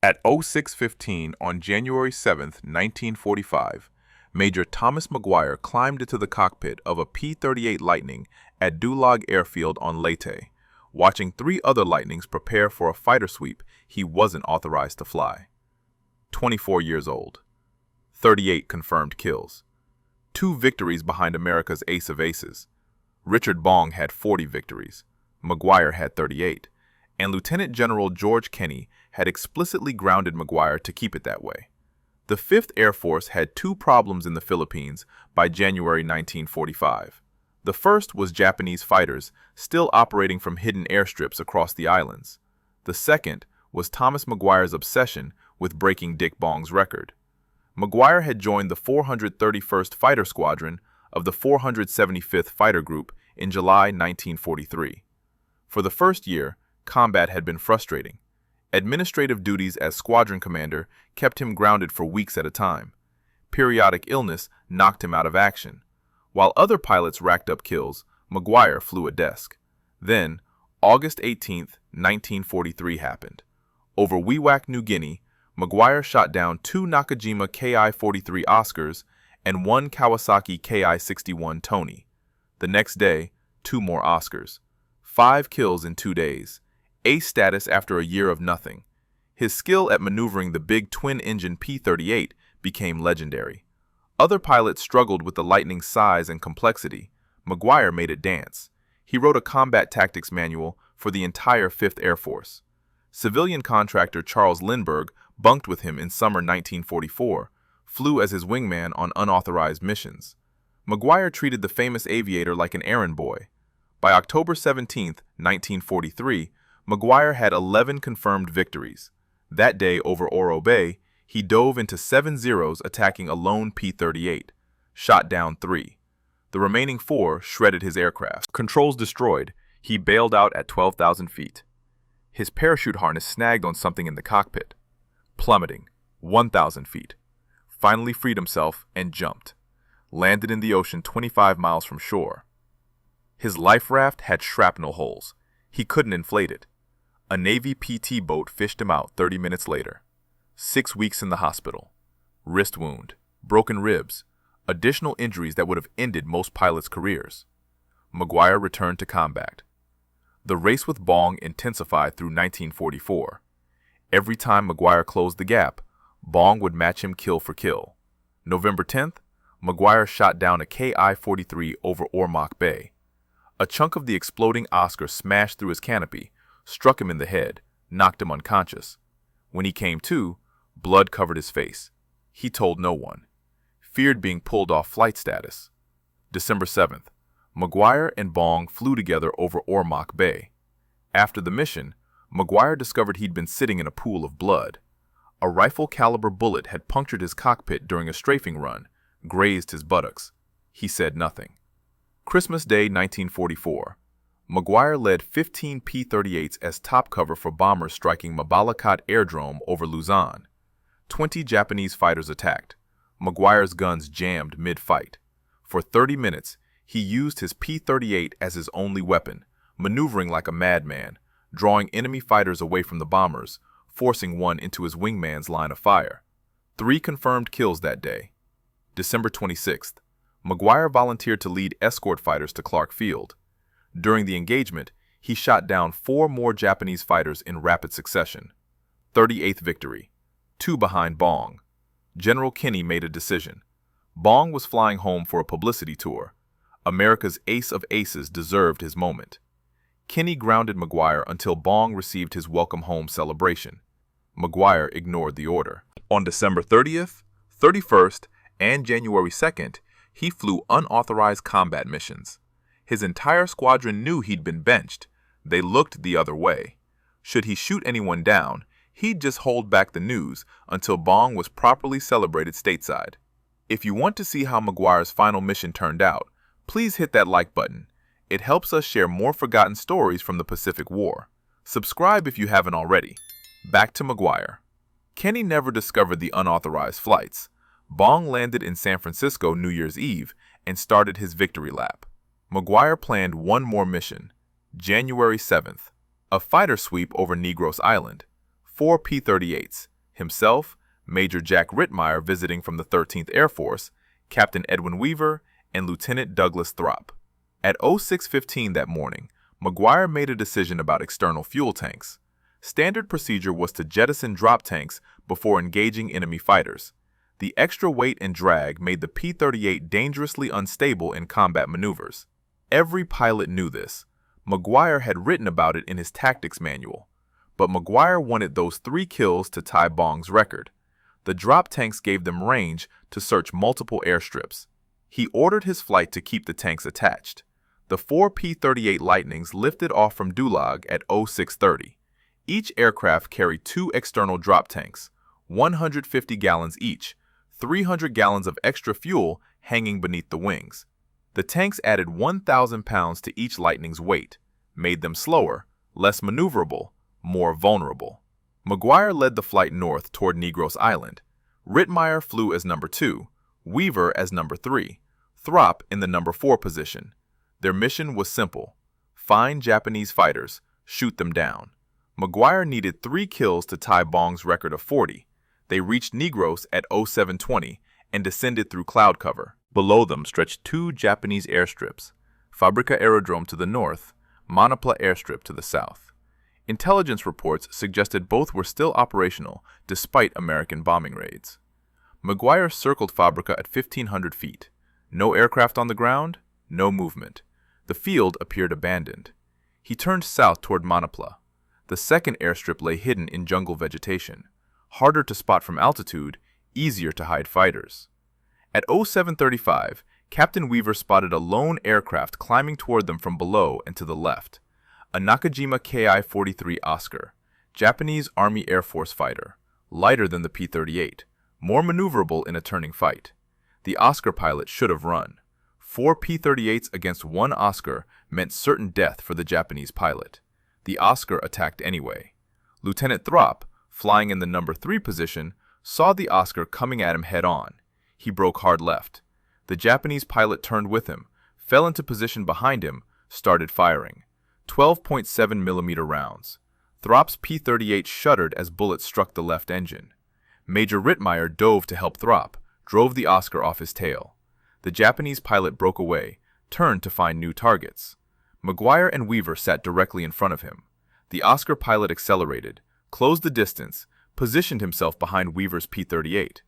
At 06:15 on January 7, 1945, Major Thomas McGuire climbed into the cockpit of a P-38 Lightning at Dulag Airfield on Leyte, watching three other Lightnings prepare for a fighter sweep he wasn't authorized to fly. 24 years old. 38 confirmed kills. 2 victories behind America's ace of aces. Richard Bong had 40 victories. McGuire had 38. And Lieutenant General George Kenney had explicitly grounded McGuire to keep it that way. The 5th Air Force had 2 problems in the Philippines by January 1945. The first was Japanese fighters still operating from hidden airstrips across the islands. The second was Thomas McGuire's obsession with breaking Dick Bong's record. McGuire had joined the 431st Fighter Squadron of the 475th Fighter Group in July 1943. For the first year, combat had been frustrating. Administrative duties as squadron commander kept him grounded for weeks at a time. Periodic illness knocked him out of action. While other pilots racked up kills, McGuire flew a desk. Then, August 18, 1943 happened. Over Wewak, New Guinea, McGuire shot down 2 Nakajima Ki-43 Oscars and 1 Kawasaki Ki-61 Tony. The next day, 2 more Oscars. 5 kills in 2 days. Ace status after a year of nothing. His skill at maneuvering the big twin-engine P-38 became legendary. Other pilots struggled with the Lightning's size and complexity. McGuire made it dance. He wrote a combat tactics manual for the entire 5th Air Force. Civilian contractor Charles Lindbergh bunked with him in summer 1944, flew as his wingman on unauthorized missions. McGuire treated the famous aviator like an errand boy. By October 17, 1943, McGuire had 11 confirmed victories. That day over Oro Bay, he dove into 7 Zeros attacking a lone P-38, shot down 3. The remaining 4 shredded his aircraft. Controls destroyed, he bailed out at 12,000 feet. His parachute harness snagged on something in the cockpit. Plummeting, 1,000 feet. Finally freed himself and jumped. Landed in the ocean 25 miles from shore. His life raft had shrapnel holes. He couldn't inflate it. A Navy PT boat fished him out 30 minutes later. 6 weeks in the hospital. Wrist wound, broken ribs, additional injuries that would have ended most pilots' careers. McGuire returned to combat. The race with Bong intensified through 1944. Every time McGuire closed the gap, Bong would match him kill for kill. November 10th, McGuire shot down a Ki-43 over Ormoc Bay. A chunk of the exploding Oscar smashed through his canopy, struck him in the head, knocked him unconscious. When he came to, blood covered his face. He told no one. Feared being pulled off flight status. December 7th, McGuire and Bong flew together over Ormoc Bay. After the mission, McGuire discovered he'd been sitting in a pool of blood. A rifle-caliber bullet had punctured his cockpit during a strafing run, grazed his buttocks. He said nothing. Christmas Day 1944. McGuire led 15 P-38s as top cover for bombers striking Mabalacat Airdrome over Luzon. 20 Japanese fighters attacked. McGuire's guns jammed mid-fight. For 30 minutes, he used his P-38 as his only weapon, maneuvering like a madman, drawing enemy fighters away from the bombers, forcing one into his wingman's line of fire. 3 confirmed kills that day. December 26th. McGuire volunteered to lead escort fighters to Clark Field. During the engagement, he shot down 4 more Japanese fighters in rapid succession. 38th victory. 2 behind Bong. General Kenney made a decision. Bong was flying home for a publicity tour. America's ace of aces deserved his moment. Kenney grounded McGuire until Bong received his welcome home celebration. McGuire ignored the order. On December 30th, 31st, and January 2nd, he flew unauthorized combat missions. His entire squadron knew he'd been benched. They looked the other way. Should he shoot anyone down, he'd just hold back the news until Bong was properly celebrated stateside. If you want to see how McGuire's final mission turned out, please hit that like button. It helps us share more forgotten stories from the Pacific War. Subscribe if you haven't already. Back to McGuire. Kenney never discovered the unauthorized flights. Bong landed in San Francisco New Year's Eve and started his victory lap. McGuire planned one more mission. January 7th, a fighter sweep over Negros Island. 4 P-38s, himself, Major Jack Rittmeyer visiting from the 13th Air Force, Captain Edwin Weaver, and Lieutenant Douglas Thropp. At 06:15 that morning, McGuire made a decision about external fuel tanks. Standard procedure was to jettison drop tanks before engaging enemy fighters. The extra weight and drag made the P-38 dangerously unstable in combat maneuvers. Every pilot knew this. McGuire had written about it in his tactics manual. But McGuire wanted those 3 kills to tie Bong's record. The drop tanks gave them range to search multiple airstrips. He ordered his flight to keep the tanks attached. The 4 P-38 Lightnings lifted off from Dulag at 06:30. Each aircraft carried 2 external drop tanks, 150 gallons each, 300 gallons of extra fuel hanging beneath the wings. The tanks added 1,000 pounds to each Lightning's weight, made them slower, less maneuverable, more vulnerable. McGuire led the flight north toward Negros Island. Rittmeyer flew as number 2, Weaver as number 3, Thropp in the number 4 position. Their mission was simple: find Japanese fighters, shoot them down. McGuire needed 3 kills to tie Bong's record of 40. They reached Negros at 07:20 and descended through cloud cover. Below them stretched 2 Japanese airstrips, Fabrica Aerodrome to the north, Manapla Airstrip to the south. Intelligence reports suggested both were still operational despite American bombing raids. McGuire circled Fabrica at 1,500 feet. No aircraft on the ground, no movement. The field appeared abandoned. He turned south toward Manapla. The second airstrip lay hidden in jungle vegetation, harder to spot from altitude, easier to hide fighters. At 07:35, Captain Weaver spotted a lone aircraft climbing toward them from below and to the left, a Nakajima Ki-43 Oscar, Japanese Army Air Force fighter, lighter than the P-38, more maneuverable in a turning fight. The Oscar pilot should have run. 4 P-38s against 1 Oscar meant certain death for the Japanese pilot. The Oscar attacked anyway. Lieutenant Thropp, flying in the number 3 position, saw the Oscar coming at him head-on. He broke hard left. The Japanese pilot turned with him, fell into position behind him, started firing. 12.7mm rounds. Thropp's P-38 shuddered as bullets struck the left engine. Major Rittmeyer dove to help Thropp, drove the Oscar off his tail. The Japanese pilot broke away, turned to find new targets. McGuire and Weaver sat directly in front of him. The Oscar pilot accelerated, closed the distance, positioned himself behind Weaver's P-38.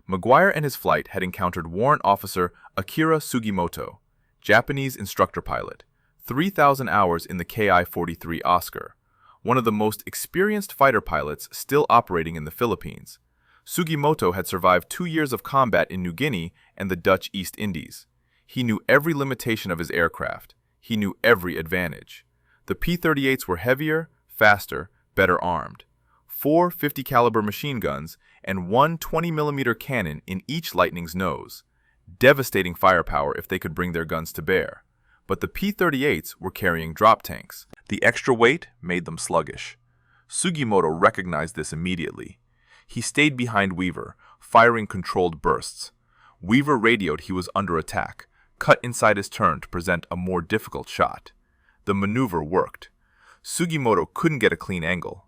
McGuire and his flight had encountered Warrant Officer Akira Sugimoto, Japanese instructor pilot, 3,000 hours in the Ki-43 Oscar, one of the most experienced fighter pilots still operating in the Philippines. Sugimoto had survived 2 years of combat in New Guinea and the Dutch East Indies. He knew every limitation of his aircraft. He knew every advantage. The P-38s were heavier, faster, better armed. 4 50-caliber machine guns and 1 20mm cannon in each Lightning's nose. Devastating firepower if they could bring their guns to bear. But the P-38s were carrying drop tanks. The extra weight made them sluggish. Sugimoto recognized this immediately. He stayed behind Weaver, firing controlled bursts. Weaver radioed he was under attack, cut inside his turn to present a more difficult shot. The maneuver worked. Sugimoto couldn't get a clean angle.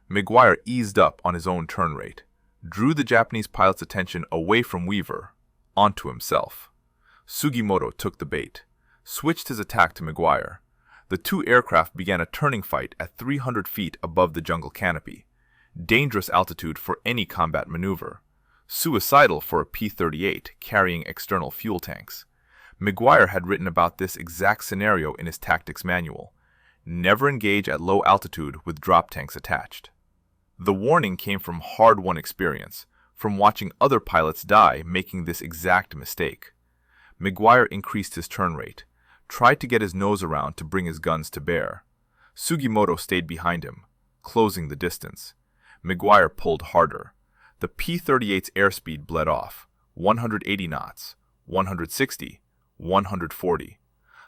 McGuire eased up on his own turn rate, drew the Japanese pilot's attention away from Weaver, onto himself. Sugimoto took the bait, switched his attack to McGuire. The 2 aircraft began a turning fight at 300 feet above the jungle canopy. Dangerous altitude for any combat maneuver. Suicidal for a P-38 carrying external fuel tanks. McGuire had written about this exact scenario in his tactics manual. Never engage at low altitude with drop tanks attached. The warning came from hard-won experience, from watching other pilots die making this exact mistake. McGuire increased his turn rate, tried to get his nose around to bring his guns to bear. Sugimoto stayed behind him, closing the distance. McGuire pulled harder. The P-38's airspeed bled off, 180 knots, 160, 140.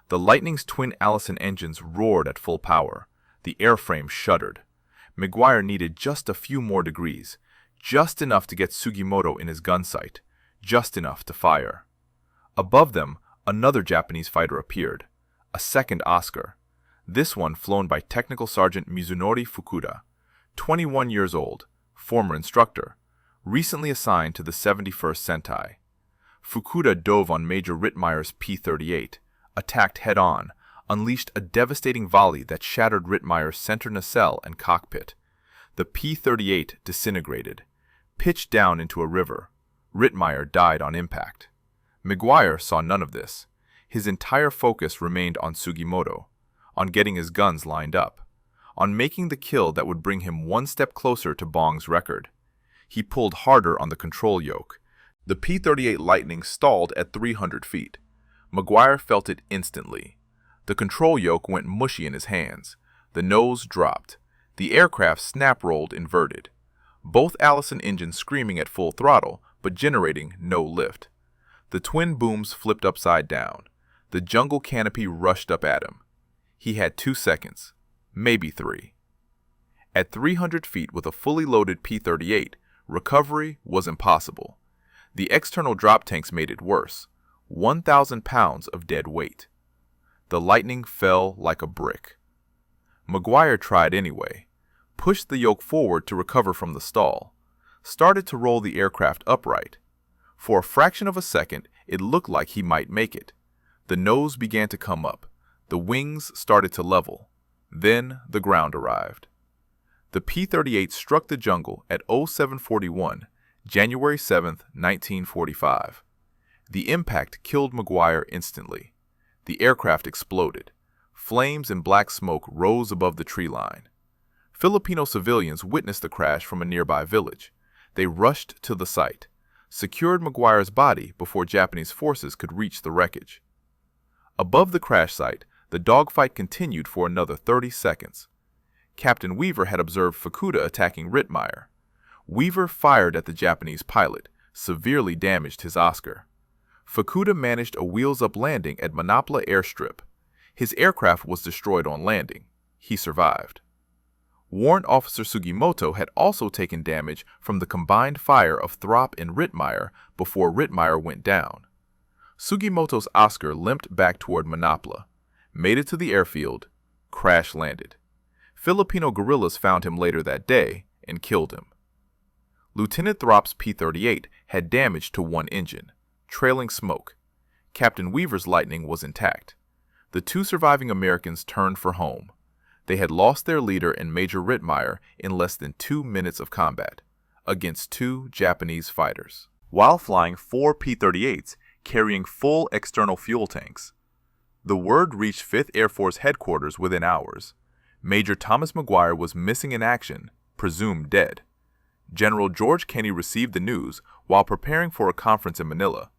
The Lightning's twin Allison engines roared at full power. The airframe shuddered. McGuire needed just a few more degrees, just enough to get Sugimoto in his gun sight, just enough to fire. Above them, another Japanese fighter appeared, a second Oscar, this one flown by Technical Sergeant Mizunori Fukuda, 21 years old, former instructor, recently assigned to the 71st Sentai. Fukuda dove on Major Rittmeyer's P-38, attacked head-on, unleashed a devastating volley that shattered Rittmeyer's center nacelle and cockpit. The P-38 disintegrated, pitched down into a river. Rittmeyer died on impact. McGuire saw none of this. His entire focus remained on Sugimoto, on getting his guns lined up, on making the kill that would bring him one step closer to Bong's record. He pulled harder on the control yoke. The P-38 Lightning stalled at 300 feet. McGuire felt it instantly. The control yoke went mushy in his hands. The nose dropped. The aircraft snap-rolled inverted. Both Allison engines screaming at full throttle, but generating no lift. The twin booms flipped upside down. The jungle canopy rushed up at him. He had 2 seconds, maybe 3. At 300 feet with a fully loaded P-38, recovery was impossible. The external drop tanks made it worse. 1,000 pounds of dead weight. The Lightning fell like a brick. McGuire tried anyway, pushed the yoke forward to recover from the stall, started to roll the aircraft upright. For a fraction of a second, it looked like he might make it. The nose began to come up. The wings started to level. Then the ground arrived. The P-38 struck the jungle at 0741, January 7, 1945. The impact killed McGuire instantly. The aircraft exploded. Flames and black smoke rose above the tree line. Filipino civilians witnessed the crash from a nearby village. They rushed to the site, secured McGuire's body before Japanese forces could reach the wreckage. Above the crash site, the dogfight continued for another 30 seconds. Captain Weaver had observed Fukuda attacking Rittmeyer. Weaver fired at the Japanese pilot, severely damaged his Oscar. Fukuda managed a wheels-up landing at Manapla airstrip. His aircraft was destroyed on landing. He survived. Warrant Officer Sugimoto had also taken damage from the combined fire of Throp and Rittmeyer before Rittmeyer went down. Sugimoto's Oscar limped back toward Manapla, made it to the airfield, crash-landed. Filipino guerrillas found him later that day and killed him. Lieutenant Throp's P-38 had damage to one engine, trailing smoke. Captain Weaver's Lightning was intact. The 2 surviving Americans turned for home. They had lost their leader and Major Rittmeyer in less than 2 minutes of combat, against 2 Japanese fighters, while flying 4 P-38s carrying full external fuel tanks. The word reached 5th Air Force headquarters within hours. Major Thomas McGuire was missing in action, presumed dead. General George Kenney received the news while preparing for a conference in Manila.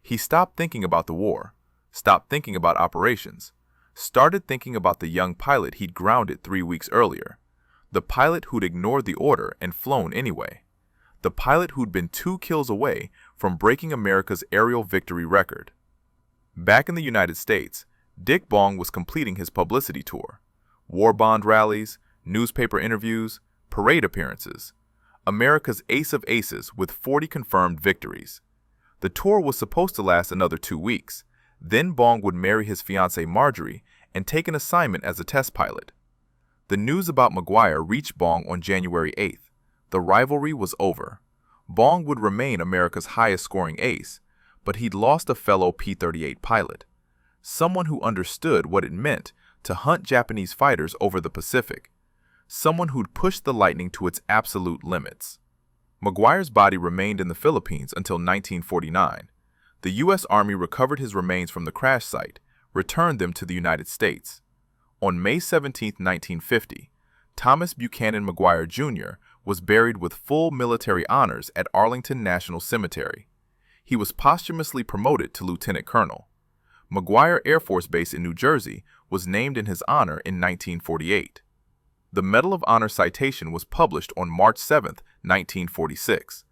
He stopped thinking about the war, stopped thinking about operations, started thinking about the young pilot he'd grounded 3 weeks earlier, the pilot who'd ignored the order and flown anyway, the pilot who'd been 2 kills away from breaking America's aerial victory record. Back in the United States, Dick Bong was completing his publicity tour. War bond rallies, newspaper interviews, parade appearances. America's ace of aces with 40 confirmed victories. The tour was supposed to last another 2 weeks. Then Bong would marry his fiancée Marjorie and take an assignment as a test pilot. The news about McGuire reached Bong on January 8th. The rivalry was over. Bong would remain America's highest-scoring ace, but he'd lost a fellow P-38 pilot, someone who understood what it meant to hunt Japanese fighters over the Pacific, someone who'd pushed the Lightning to its absolute limits. McGuire's body remained in the Philippines until 1949. The U.S. Army recovered his remains from the crash site, returned them to the United States. On May 17, 1950, Thomas Buchanan McGuire Jr. was buried with full military honors at Arlington National Cemetery. He was posthumously promoted to lieutenant colonel. McGuire Air Force Base in New Jersey was named in his honor in 1948. The Medal of Honor citation was published on March 7, 1946.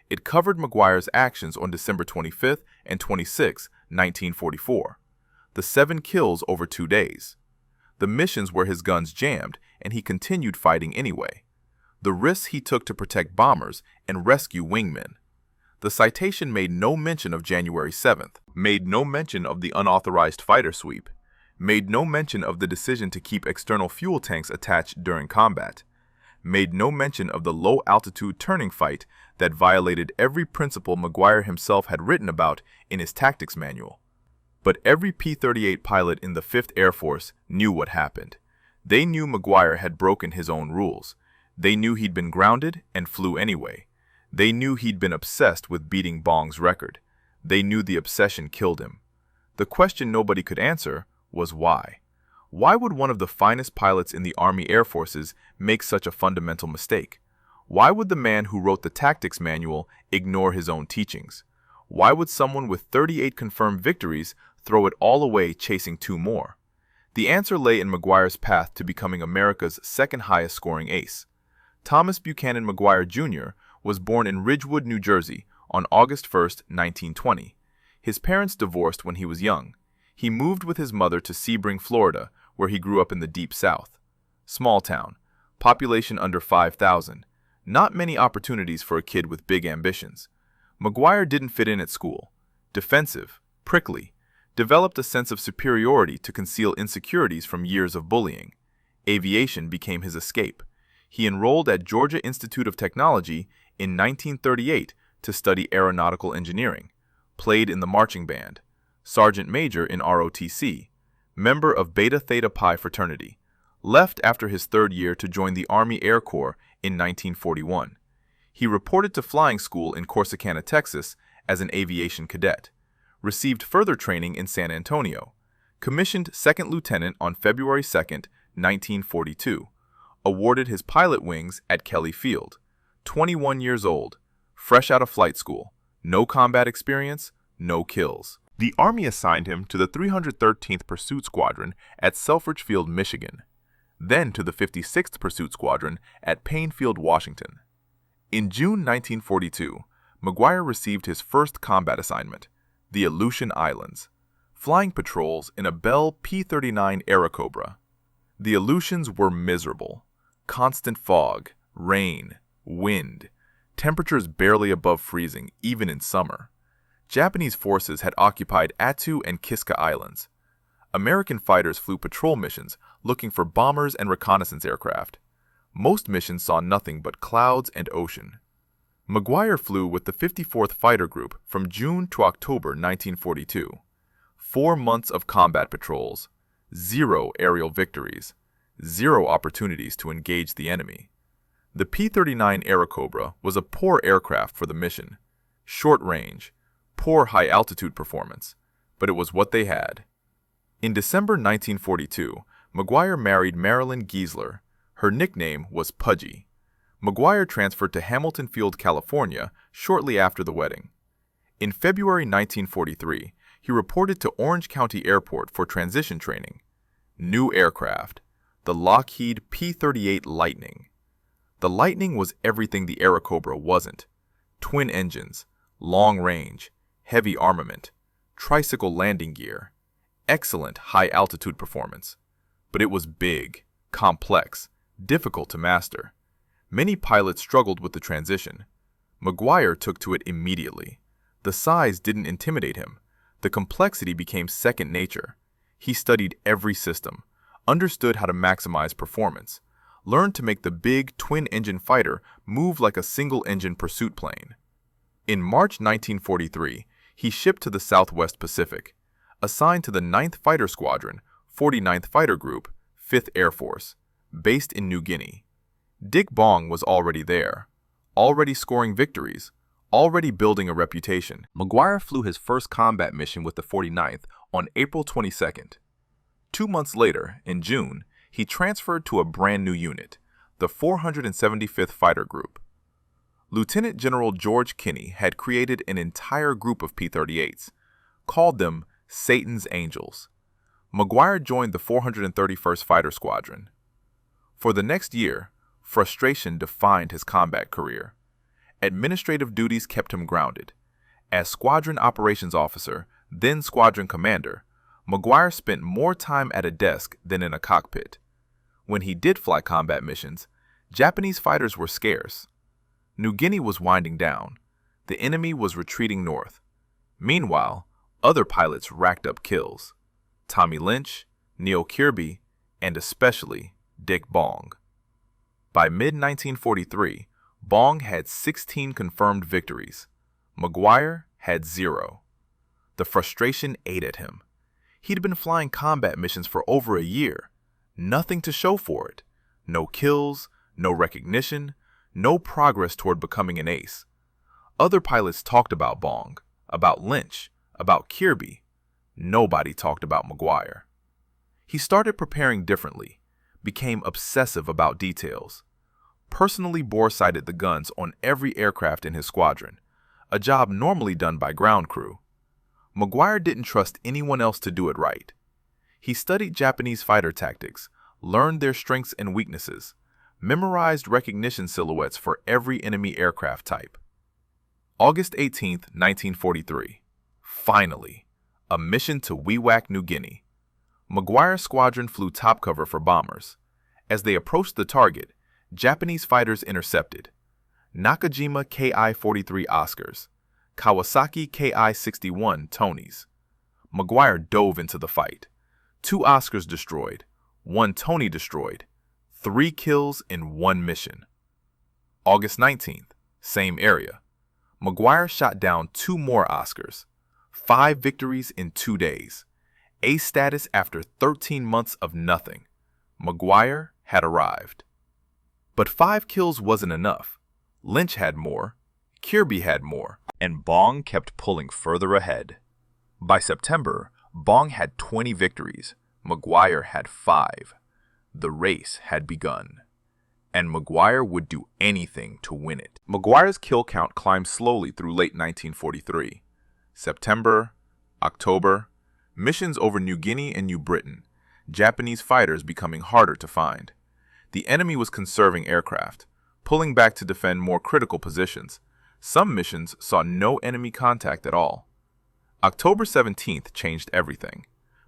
It covered McGuire's actions on December 25 and 26, 1944. The 7 kills over 2 days. The missions where his guns jammed, and he continued fighting anyway. The risks he took to protect bombers and rescue wingmen. The citation made no mention of January 7th, made no mention of the unauthorized fighter sweep, made no mention of the decision to keep external fuel tanks attached during combat. made no mention of the low-altitude turning fight that violated every principle McGuire himself had written about in his tactics manual. But every P-38 pilot in the 5th Air Force knew what happened. They knew McGuire had broken his own rules. They knew he'd been grounded and flew anyway. They knew he'd been obsessed with beating Bong's record. They knew the obsession killed him. The question nobody could answer was why. Why would one of the finest pilots in the Army Air Forces make such a fundamental mistake? Why would the man who wrote the tactics manual ignore his own teachings? Why would someone with 38 confirmed victories throw it all away chasing 2 more? The answer lay in McGuire's path to becoming America's second highest scoring ace. Thomas Buchanan McGuire Jr. was born in Ridgewood, New Jersey on August 1, 1920. His parents divorced when he was young. He moved with his mother to Sebring, Florida, where he grew up in the Deep South. Small town, population under 5,000. Not many opportunities for a kid with big ambitions. McGuire didn't fit in at school. Defensive, prickly, developed a sense of superiority to conceal insecurities from years of bullying. Aviation became his escape. He enrolled at Georgia Institute of Technology in 1938 to study aeronautical engineering. Played in the marching band. Sergeant Major in ROTC. Member of Beta Theta Pi fraternity. Left after his 3rd year to join the Army Air Corps in 1941. He reported to flying school in Corsicana, Texas as an aviation cadet. Received further training in San Antonio. Commissioned 2nd Lieutenant on February 2, 1942. Awarded his pilot wings at Kelly Field. 21 years old. Fresh out of flight school. No combat experience, no kills. The Army assigned him to the 313th Pursuit Squadron at Selfridge Field, Michigan. Then to the 56th Pursuit Squadron at Payne Field, Washington. In June 1942, McGuire received his first combat assignment, the Aleutian Islands, flying patrols in a Bell P-39 Airacobra. The Aleutians were miserable. Constant fog, rain, wind, temperatures barely above freezing, even in summer. Japanese forces had occupied Attu and Kiska Islands. American fighters flew patrol missions looking for bombers and reconnaissance aircraft. Most missions saw nothing but clouds and ocean. McGuire flew with the 54th Fighter Group from June to October 1942. 4 months of combat patrols, 0 aerial victories, 0 opportunities to engage the enemy. The P-39 Airacobra was a poor aircraft for the mission. Short range, poor high-altitude performance, but it was what they had. In December 1942, McGuire married Marilyn Giesler. Her nickname was Pudgy. McGuire transferred to Hamilton Field, California, shortly after the wedding. In February 1943, he reported to Orange County Airport for transition training. New aircraft, the Lockheed P-38 Lightning. The Lightning was everything the Airacobra wasn't. Twin engines, long range, heavy armament, tricycle landing gear, excellent high-altitude performance. But it was big, complex, difficult to master. Many pilots struggled with the transition. McGuire took to it immediately. The size didn't intimidate him. The complexity became second nature. He studied every system, understood how to maximize performance, learned to make the big twin-engine fighter move like a single-engine pursuit plane. In March 1943, he shipped to the Southwest Pacific, assigned to the 9th Fighter Squadron, 49th Fighter Group, 5th Air Force, based in New Guinea. Dick Bong was already there, already scoring victories, already building a reputation. McGuire flew his first combat mission with the 49th on April 22nd. 2 months later, in June, he transferred to a brand new unit, the 475th Fighter Group. Lieutenant General George Kenney had created an entire group of P-38s, called them Satan's Angels. McGuire joined the 431st Fighter Squadron. For the next year, frustration defined his combat career. Administrative duties kept him grounded. As Squadron Operations Officer, then Squadron Commander, McGuire spent more time at a desk than in a cockpit. When he did fly combat missions, Japanese fighters were scarce. New Guinea was winding down. The enemy was retreating north. Meanwhile, other pilots racked up kills. Tommy Lynch, Neil Kirby, and especially Dick Bong. By mid-1943, Bong had 16 confirmed victories. McGuire had 0. The frustration ate at him. He'd been flying combat missions for over a year. Nothing to show for it. No kills, no recognition, no progress toward becoming an ace. Other pilots talked about Bong, about Lynch, about Kirby. Nobody talked about McGuire. He started preparing differently, became obsessive about details. Personally bore-sighted the guns on every aircraft in his squadron, a job normally done by ground crew. McGuire didn't trust anyone else to do it right. He studied Japanese fighter tactics, learned their strengths and weaknesses, memorized recognition silhouettes for every enemy aircraft type. August 18, 1943. Finally, a mission to Wewak, New Guinea. McGuire's squadron flew top cover for bombers. As they approached the target, Japanese fighters intercepted Nakajima Ki-43 Oscars, Kawasaki Ki-61 Tonys. McGuire dove into the fight. 2 Oscars destroyed, 1 Tony destroyed, 3 kills in 1 mission. August 19th, same area. McGuire shot down 2 more Oscars, 5 victories in 2 days. Ace status after 13 months of nothing. McGuire had arrived. But 5 kills wasn't enough. Lynch had more, Kirby had more, and Bong kept pulling further ahead. By September, Bong had 20 victories. McGuire had 5. The race had begun, and McGuire would do anything to win it. McGuire's kill count climbed slowly through late 1943. September, October, missions over New Guinea and New Britain, Japanese fighters becoming harder to find. The enemy was conserving aircraft, pulling back to defend more critical positions. Some missions saw no enemy contact at all. October 17th changed everything.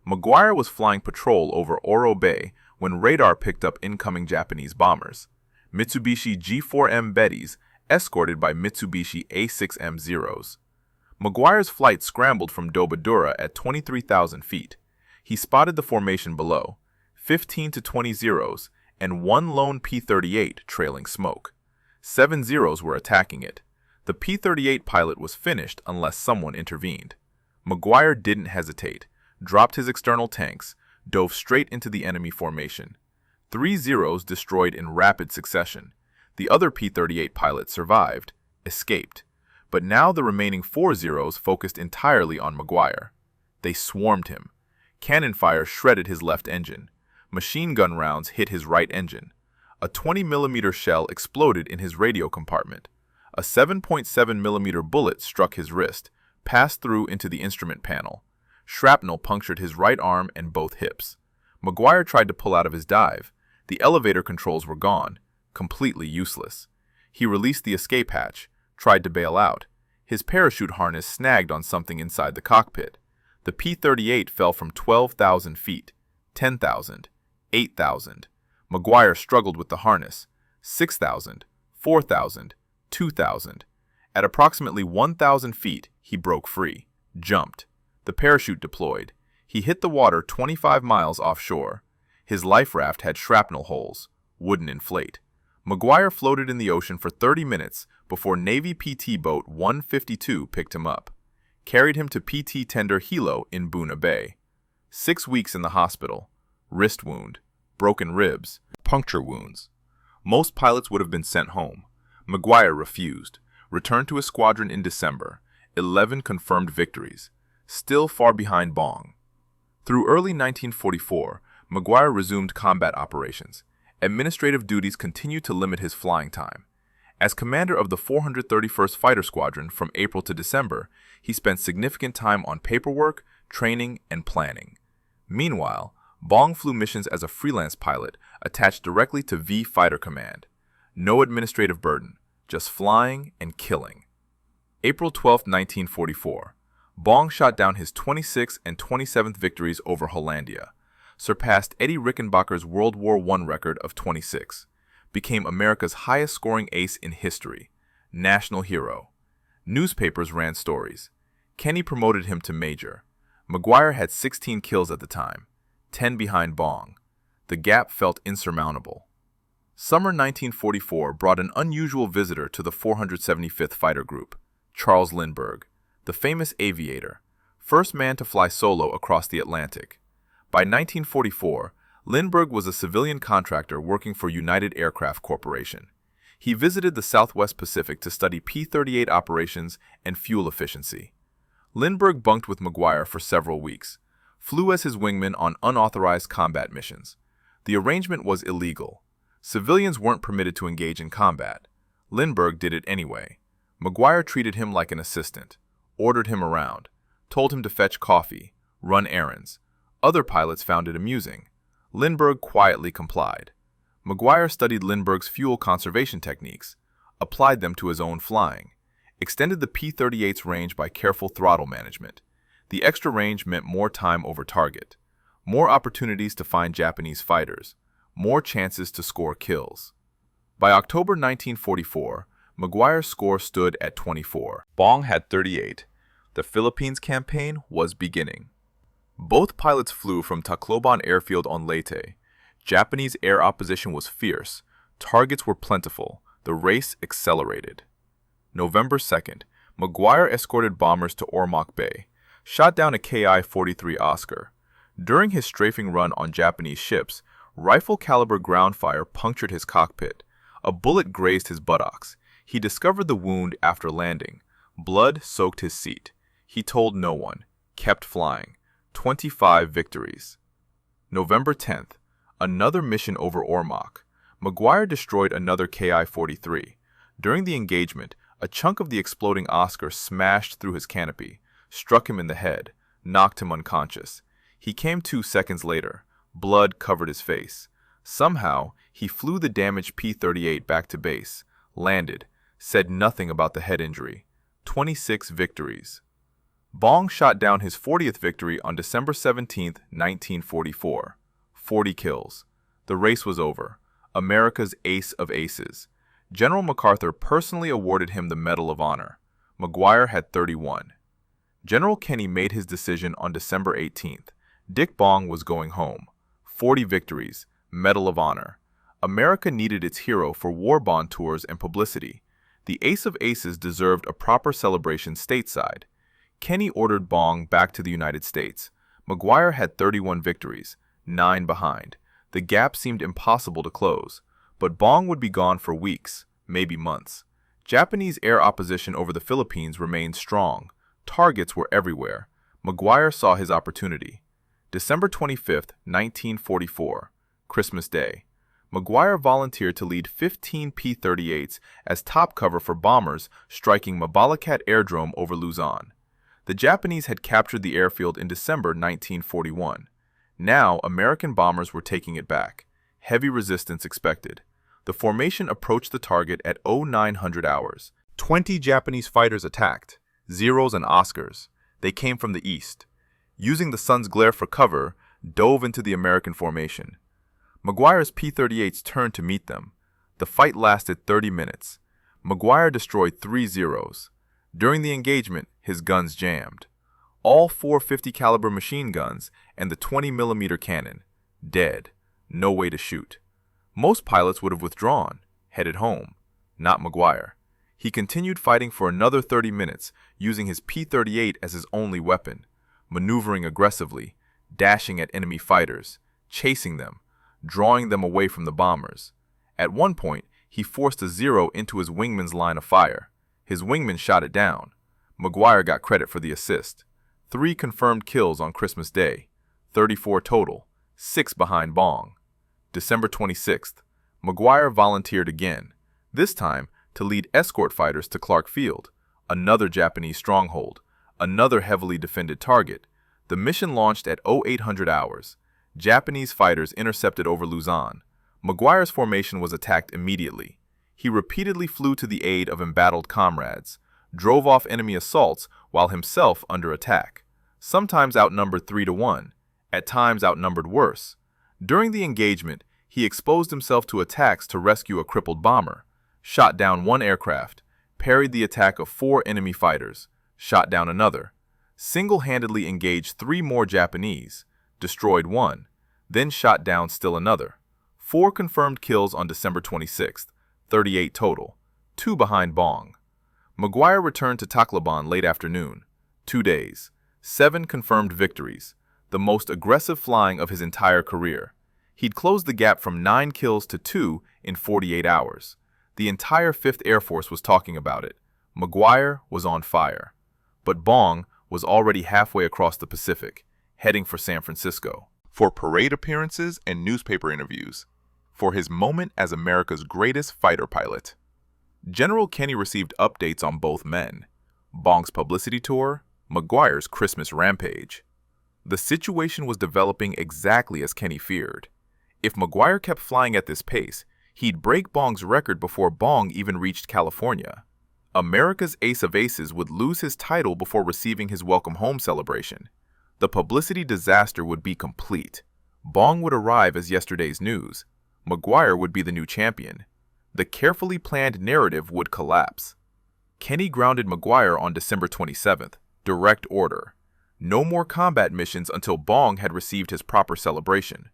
McGuire was flying patrol over Oro Bay when radar picked up incoming Japanese bombers. Mitsubishi G4M Bettys escorted by Mitsubishi A6M Zeros. McGuire's flight scrambled from Dobadura at 23,000 feet. He spotted the formation below, 15 to 20 Zeros, and 1 lone P-38 trailing smoke. 7 Zeros were attacking it. The P-38 pilot was finished unless someone intervened. McGuire didn't hesitate, dropped his external tanks, dove straight into the enemy formation. 3 Zeros destroyed in rapid succession. The other P-38 pilot survived, escaped. But now the remaining 4 Zeros focused entirely on McGuire. They swarmed him. Cannon fire shredded his left engine. Machine gun rounds hit his right engine. A 20mm shell exploded in his radio compartment. A 7.7mm bullet struck his wrist, passed through into the instrument panel. Shrapnel punctured his right arm and both hips. McGuire tried to pull out of his dive. The elevator controls were gone, completely useless. He released the escape hatch, tried to bail out. His parachute harness snagged on something inside the cockpit. The P-38 fell from 12,000 feet, 10,000, 8,000. McGuire struggled with the harness. 6,000, 4,000, 2,000. At approximately 1,000 feet, he broke free, jumped. The parachute deployed. He hit the water 25 miles offshore. His life raft had shrapnel holes, wouldn't inflate. McGuire floated in the ocean for 30 minutes before Navy PT boat 152 picked him up, carried him to PT tender Hilo in Buna Bay. 6 weeks in the hospital, wrist wound, broken ribs, puncture wounds. Most pilots would have been sent home. McGuire refused, returned to his squadron in December, 11 confirmed victories, still far behind Bong. Through early 1944, McGuire resumed combat operations. Administrative duties continued to limit his flying time. As commander of the 431st Fighter Squadron from April to December, he spent significant time on paperwork, training, and planning. Meanwhile, Bong flew missions as a freelance pilot attached directly to V Fighter Command. No administrative burden, just flying and killing. April 12, 1944. Bong shot down his 26th and 27th victories over Hollandia, surpassed Eddie Rickenbacker's World War I record of 26, became America's highest-scoring ace in history, national hero. Newspapers ran stories. Kenney promoted him to major. McGuire had 16 kills at the time, 10 behind Bong. The gap felt insurmountable. Summer 1944 brought an unusual visitor to the 475th Fighter Group, Charles Lindbergh, the famous aviator, first man to fly solo across the Atlantic. By 1944, Lindbergh was a civilian contractor working for United Aircraft Corporation. He visited the Southwest Pacific to study P-38 operations and fuel efficiency. Lindbergh bunked with McGuire for several weeks, flew as his wingman on unauthorized combat missions. The arrangement was illegal. Civilians weren't permitted to engage in combat. Lindbergh did it anyway. McGuire treated him like an assistant, ordered him around, told him to fetch coffee, run errands. Other pilots found it amusing. Lindbergh quietly complied. McGuire studied Lindbergh's fuel conservation techniques, applied them to his own flying, extended the P-38's range by careful throttle management. The extra range meant more time over target, more opportunities to find Japanese fighters, more chances to score kills. By October 1944, McGuire's score stood at 24. Bong had 38. The Philippines campaign was beginning. Both pilots flew from Tacloban airfield on Leyte. Japanese air opposition was fierce. Targets were plentiful. The race accelerated. November 2nd, McGuire escorted bombers to Ormoc Bay, shot down a Ki-43 Oscar. During his strafing run on Japanese ships, rifle-caliber ground fire punctured his cockpit. A bullet grazed his buttocks. He discovered the wound after landing. Blood soaked his seat. He told no one. Kept flying. 25 victories. November 10th, another mission over Ormoc. McGuire destroyed another Ki-43. During the engagement, a chunk of the exploding Oscar smashed through his canopy, struck him in the head, knocked him unconscious. He came to seconds later. Blood covered his face. Somehow, he flew the damaged P-38 back to base, landed, said nothing about the head injury. 26 victories. Bong shot down his 40th victory on December 17, 1944. 40 kills. The race was over. America's ace of aces. General MacArthur personally awarded him the Medal of Honor. McGuire had 31. General Kenney made his decision on December 18th. Dick Bong was going home. 40 victories. Medal of Honor. America needed its hero for war bond tours and publicity. The ace of aces deserved a proper celebration stateside. Kenney ordered Bong back to the United States. McGuire had 31 victories, 9 behind. The gap seemed impossible to close, but Bong would be gone for weeks, maybe months. Japanese air opposition over the Philippines remained strong. Targets were everywhere. McGuire saw his opportunity. December 25, 1944, Christmas Day. McGuire volunteered to lead 15 P-38s as top cover for bombers striking Mabalacat Airdrome over Luzon. The Japanese had captured the airfield in December 1941. Now, American bombers were taking it back. Heavy resistance expected. The formation approached the target at 0900 hours. 20 Japanese fighters attacked, Zeros and Oscars. They came from the east. Using the sun's glare for cover, dove into the American formation. McGuire's P-38s turned to meet them. The fight lasted 30 minutes. McGuire destroyed 3 Zeros. During the engagement, his guns jammed. All 4 50 caliber machine guns and the 20mm cannon. Dead. No way to shoot. Most pilots would have withdrawn, headed home. Not McGuire. He continued fighting for another 30 minutes, using his P-38 as his only weapon, maneuvering aggressively, dashing at enemy fighters, chasing them, drawing them away from the bombers. At one point, he forced a Zero into his wingman's line of fire. His wingman shot it down. McGuire got credit for the assist. 3 confirmed kills on Christmas Day, 34 total, 6 behind Bong. December 26th, McGuire volunteered again, this time to lead escort fighters to Clark Field, another Japanese stronghold, another heavily defended target. The mission launched at 0800 hours. Japanese fighters intercepted over Luzon. McGuire's formation was attacked immediately. He repeatedly flew to the aid of embattled comrades, drove off enemy assaults while himself under attack, sometimes outnumbered 3-1, at times outnumbered worse. During the engagement, he exposed himself to attacks to rescue a crippled bomber, shot down 1 aircraft, parried the attack of 4 enemy fighters, shot down another, single-handedly engaged 3 more Japanese, destroyed 1, then shot down still another. 4 confirmed kills on December 26th, 38 total, 2 behind Bong. McGuire returned to Tacloban late afternoon, 2 days, 7 confirmed victories, the most aggressive flying of his entire career. He'd closed the gap from 9 kills to 2 in 48 hours. The entire 5th Air Force was talking about it. McGuire was on fire. But Bong was already halfway across the Pacific, heading for San Francisco. For parade appearances and newspaper interviews. For his moment as America's greatest fighter pilot. General Kenney received updates on both men. Bong's publicity tour, McGuire's Christmas rampage. The situation was developing exactly as Kenney feared. If McGuire kept flying at this pace, he'd break Bong's record before Bong even reached California. America's ace of aces would lose his title before receiving his welcome home celebration. The publicity disaster would be complete. Bong would arrive as yesterday's news. McGuire would be the new champion. The carefully planned narrative would collapse. Kenney grounded McGuire on December 27th, direct order. No more combat missions until Bong had received his proper celebration.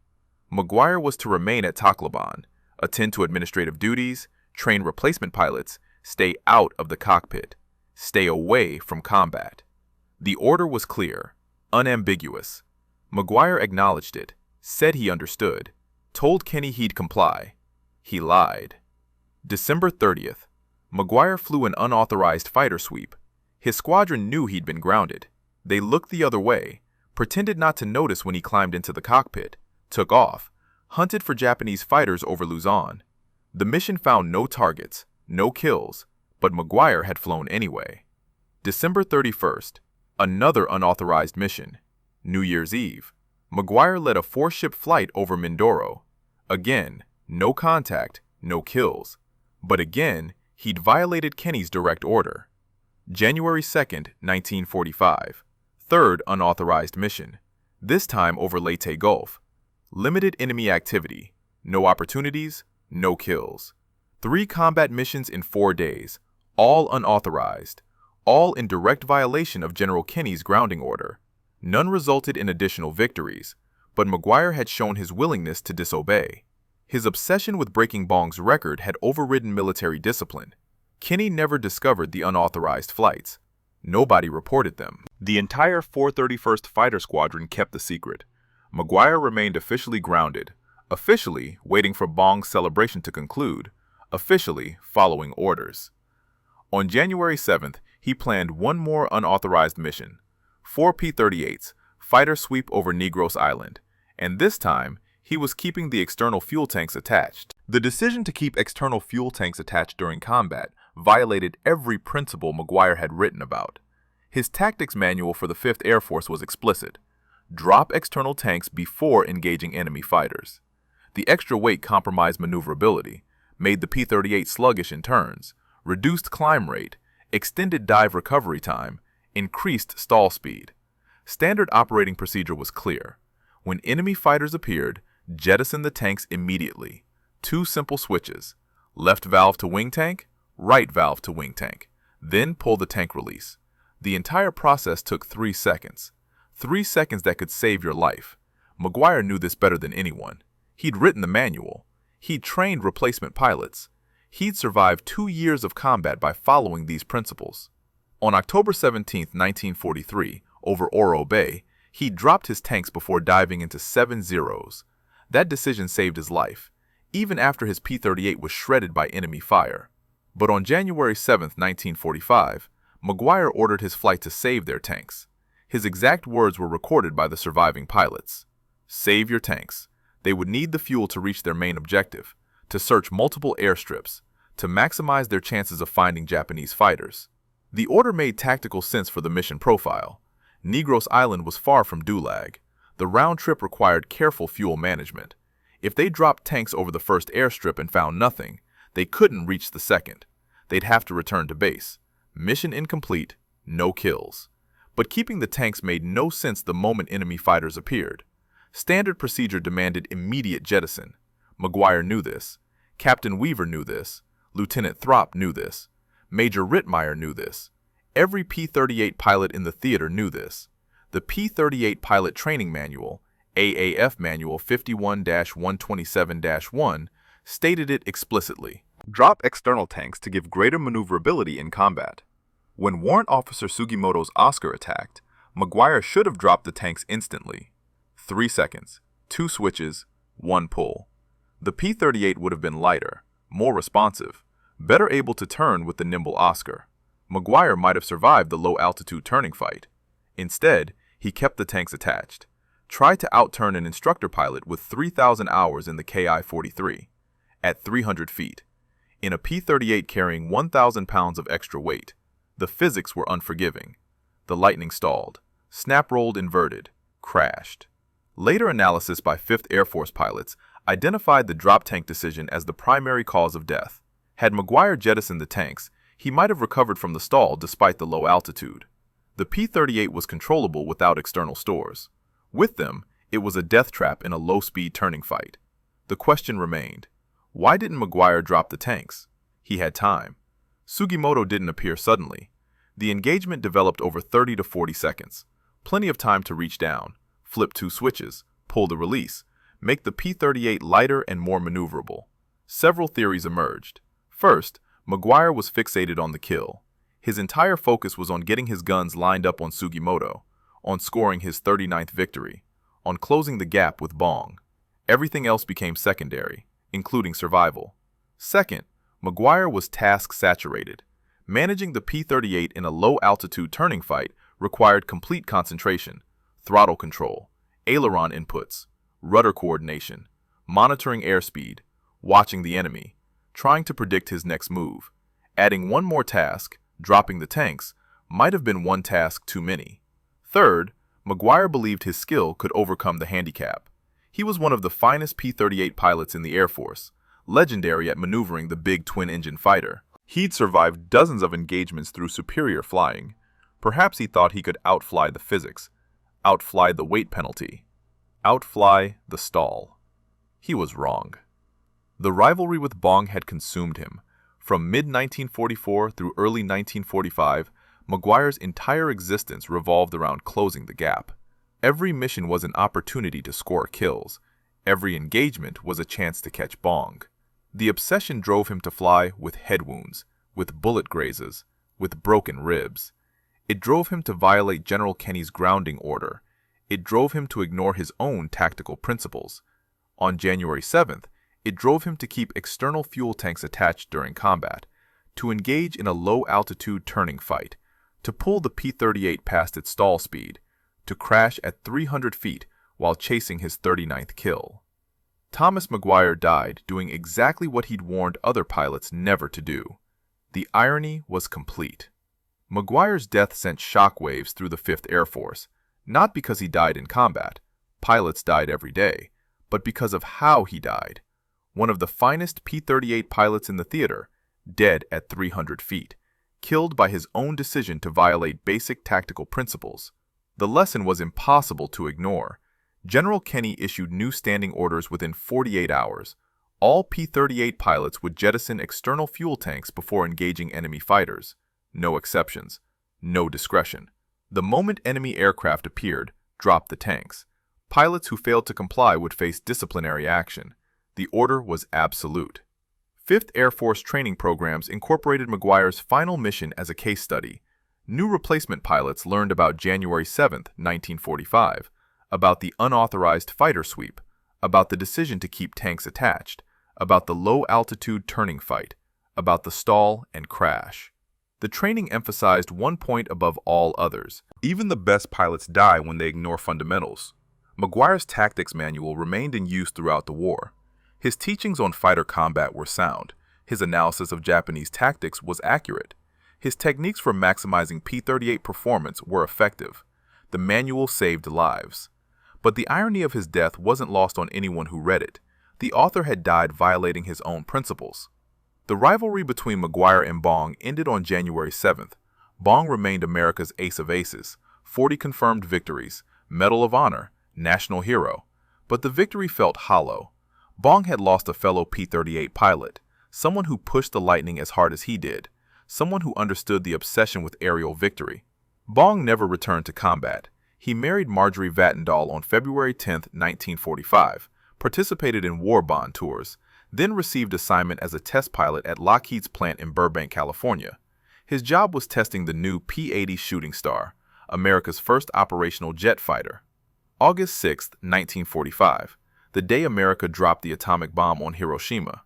McGuire was to remain at Tacloban, attend to administrative duties, train replacement pilots, stay out of the cockpit, stay away from combat. The order was clear, unambiguous. McGuire acknowledged it, said he understood, told Kenney he'd comply. He lied. December 30th, McGuire flew an unauthorized fighter sweep. His squadron knew he'd been grounded. They looked the other way, pretended not to notice when he climbed into the cockpit, took off, hunted for Japanese fighters over Luzon. The mission found no targets, no kills, but McGuire had flown anyway. December 31st, another unauthorized mission. New Year's Eve, McGuire led a 4-ship flight over Mindoro. Again, no contact, no kills. But again, he'd violated Kenney's direct order. January 2nd, 1945, third unauthorized mission, this time over Leyte Gulf. Limited enemy activity, no opportunities, no kills. 3 combat missions in 4 days, all unauthorized, all in direct violation of General Kenney's grounding order. None resulted in additional victories, but McGuire had shown his willingness to disobey. His obsession with breaking Bong's record had overridden military discipline. Kenney never discovered the unauthorized flights. Nobody reported them. The entire 431st Fighter Squadron kept the secret. McGuire remained officially grounded, officially waiting for Bong's celebration to conclude, officially following orders. On January 7th, he planned one more unauthorized mission, 4 P-38s, fighter sweep over Negros Island, and this time, he was keeping the external fuel tanks attached. The decision to keep external fuel tanks attached during combat violated every principle McGuire had written about. His tactics manual for the 5th Air Force was explicit. Drop external tanks before engaging enemy fighters. The extra weight compromised maneuverability, made the P-38 sluggish in turns, reduced climb rate, extended dive recovery time, increased stall speed. Standard operating procedure was clear. When enemy fighters appeared, jettison the tanks immediately. 2 simple switches. Left valve to wing tank, right valve to wing tank. Then pull the tank release. The entire process took 3 seconds. 3 seconds that could save your life. McGuire knew this better than anyone. He'd written the manual. He'd trained replacement pilots. He'd survived 2 years of combat by following these principles. On October 17, 1943, over Oro Bay, he dropped his tanks before diving into 7 zeros. That decision saved his life, even after his P-38 was shredded by enemy fire. But on January 7, 1945, McGuire ordered his flight to save their tanks. His exact words were recorded by the surviving pilots. Save your tanks. They would need the fuel to reach their main objective, to search multiple airstrips, to maximize their chances of finding Japanese fighters. The order made tactical sense for the mission profile. Negros Island was far from Dulag. The round trip required careful fuel management. If they dropped tanks over the first airstrip and found nothing, they couldn't reach the second. They'd have to return to base. Mission incomplete, no kills. But keeping the tanks made no sense the moment enemy fighters appeared. Standard procedure demanded immediate jettison. McGuire knew this. Captain Weaver knew this. Lieutenant Throp knew this. Major Rittmeyer knew this. Every P-38 pilot in the theater knew this. The P-38 pilot training manual, AAF Manual 51-127-1 stated it explicitly. Drop external tanks to give greater maneuverability in combat. When Warrant Officer Sugimoto's Oscar attacked, McGuire should have dropped the tanks instantly. 3 seconds, 2 switches, 1 pull. The P-38 would have been lighter, more responsive, better able to turn with the nimble Oscar. McGuire might have survived the low-altitude turning fight. Instead, he kept the tanks attached, tried to outturn an instructor pilot with 3,000 hours in the Ki-43, at 300 feet. In a P-38 carrying 1,000 pounds of extra weight, the physics were unforgiving. The Lightning stalled, snap-rolled inverted, crashed. Later analysis by 5th Air Force pilots identified the drop tank decision as the primary cause of death. Had McGuire jettisoned the tanks, he might have recovered from the stall despite the low altitude. The P-38 was controllable without external stores. With them, it was a death trap in a low-speed turning fight. The question remained, why didn't McGuire drop the tanks? He had time. Sugimoto didn't appear suddenly. The engagement developed over 30 to 40 seconds. Plenty of time to reach down, flip 2 switches, pull the release, make the P-38 lighter and more maneuverable. Several theories emerged. First, McGuire was fixated on the kill. His entire focus was on getting his guns lined up on Sugimoto, on scoring his 39th victory, on closing the gap with Bong. Everything else became secondary, including survival. Second, McGuire was task-saturated. Managing the P-38 in a low-altitude turning fight required complete concentration, throttle control, aileron inputs, rudder coordination, monitoring airspeed, watching the enemy, trying to predict his next move. Adding one more task, dropping the tanks, might have been one task too many. Third, McGuire believed his skill could overcome the handicap. He was one of the finest P-38 pilots in the Air Force, legendary at maneuvering the big twin-engine fighter. He'd survived dozens of engagements through superior flying. Perhaps he thought he could outfly the physics, outfly the weight penalty, outfly the stall. He was wrong. The rivalry with Bong had consumed him. From mid-1944 through early 1945, McGuire's entire existence revolved around closing the gap. Every mission was an opportunity to score kills. Every engagement was a chance to catch Bong. The obsession drove him to fly with head wounds, with bullet grazes, with broken ribs. It drove him to violate General Kenney's grounding order. It drove him to ignore his own tactical principles. On January 7th, it drove him to keep external fuel tanks attached during combat, to engage in a low-altitude turning fight, to pull the P-38 past its stall speed, to crash at 300 feet while chasing his 39th kill. Thomas McGuire died doing exactly what he'd warned other pilots never to do. The irony was complete. McGuire's death sent shockwaves through the 5th Air Force, not because he died in combat, pilots died every day, but because of how he died. One of the finest P-38 pilots in the theater, dead at 300 feet, killed by his own decision to violate basic tactical principles. The lesson was impossible to ignore. General Kenney issued new standing orders within 48 hours. All P-38 pilots would jettison external fuel tanks before engaging enemy fighters. No exceptions. No discretion. The moment enemy aircraft appeared, drop the tanks. Pilots who failed to comply would face disciplinary action. The order was absolute. 5th Air Force training programs incorporated McGuire's final mission as a case study. New replacement pilots learned about January 7, 1945, about the unauthorized fighter sweep, about the decision to keep tanks attached, about the low-altitude turning fight, about the stall and crash. The training emphasized one point above all others. Even the best pilots die when they ignore fundamentals. McGuire's tactics manual remained in use throughout the war. His teachings on fighter combat were sound. His analysis of Japanese tactics was accurate. His techniques for maximizing P-38 performance were effective. The manual saved lives. But the irony of his death wasn't lost on anyone who read it. The author had died violating his own principles. The rivalry between McGuire and Bong ended on January 7th. Bong remained America's ace of aces, 40 confirmed victories, Medal of Honor, national hero. But the victory felt hollow. Bong had lost a fellow P-38 pilot, someone who pushed the Lightning as hard as he did, someone who understood the obsession with aerial victory. Bong never returned to combat. He married Marjorie Vattendahl on February 10, 1945, participated in war bond tours, then received assignment as a test pilot at Lockheed's plant in Burbank, California. His job was testing the new P-80 Shooting Star, America's first operational jet fighter. August 6, 1945, the day America dropped the atomic bomb on Hiroshima.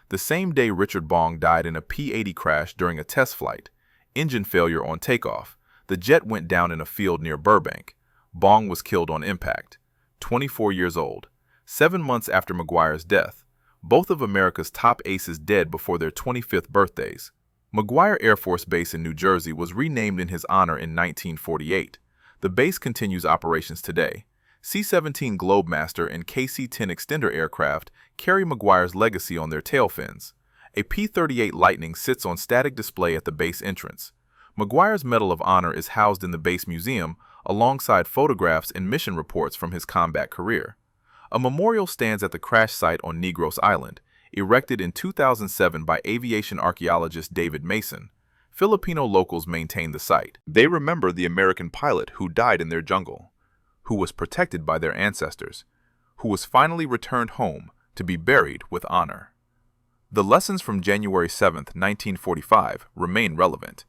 The same day Richard Bong died in a P-80 crash during a test flight. Engine failure on takeoff. The jet went down in a field near Burbank. Bong was killed on impact. 24 years old. 7 months after McGuire's death. Both of America's top aces dead before their 25th birthdays. McGuire Air Force Base in New Jersey was renamed in his honor in 1948. The base continues operations today. C-17 Globemaster and KC-10 extender aircraft carry McGuire's legacy on their tail fins. A P-38 Lightning sits on static display at the base entrance. McGuire's Medal of Honor is housed in the base museum alongside photographs and mission reports from his combat career. A memorial stands at the crash site on Negros Island, erected in 2007 by aviation archaeologist David Mason. Filipino locals maintain the site. They remember the American pilot who died in their jungle, who was protected by their ancestors, who was finally returned home to be buried with honor. The lessons from January 7, 1945 remain relevant.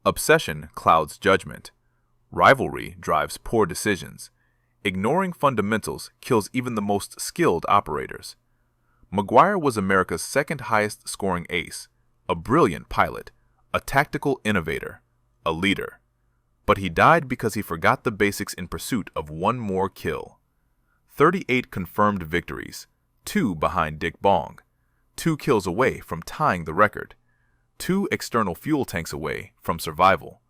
Obsession clouds judgment. Rivalry drives poor decisions. Ignoring fundamentals kills even the most skilled operators. McGuire was America's second highest scoring ace, a brilliant pilot, a tactical innovator, a leader. But he died because he forgot the basics in pursuit of one more kill. 38 confirmed victories, 2 behind Dick Bong, 2 kills away from tying the record, 2 external fuel tanks away from survival,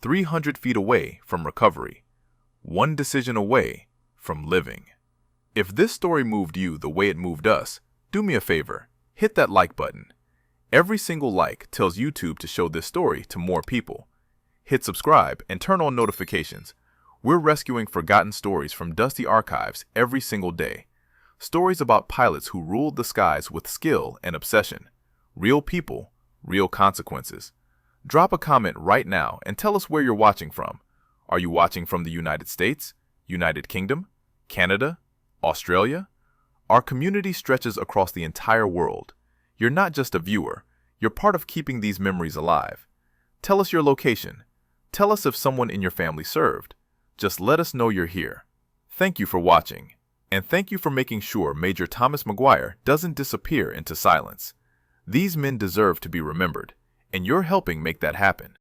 300 feet away from recovery, 1 decision away from living. If this story moved you the way it moved us, do me a favor, hit that like button. Every single like tells YouTube to show this story to more people. Hit subscribe and turn on notifications. We're rescuing forgotten stories from dusty archives every single day. Stories about pilots who ruled the skies with skill and obsession. Real people, real consequences. Drop a comment right now and tell us where you're watching from. Are you watching from the United States, United Kingdom, Canada, Australia? Our community stretches across the entire world. You're not just a viewer, you're part of keeping these memories alive. Tell us your location. Tell us if someone in your family served. Just let us know you're here. Thank you for watching. And thank you for making sure Major Thomas McGuire doesn't disappear into silence. These men deserve to be remembered, and you're helping make that happen.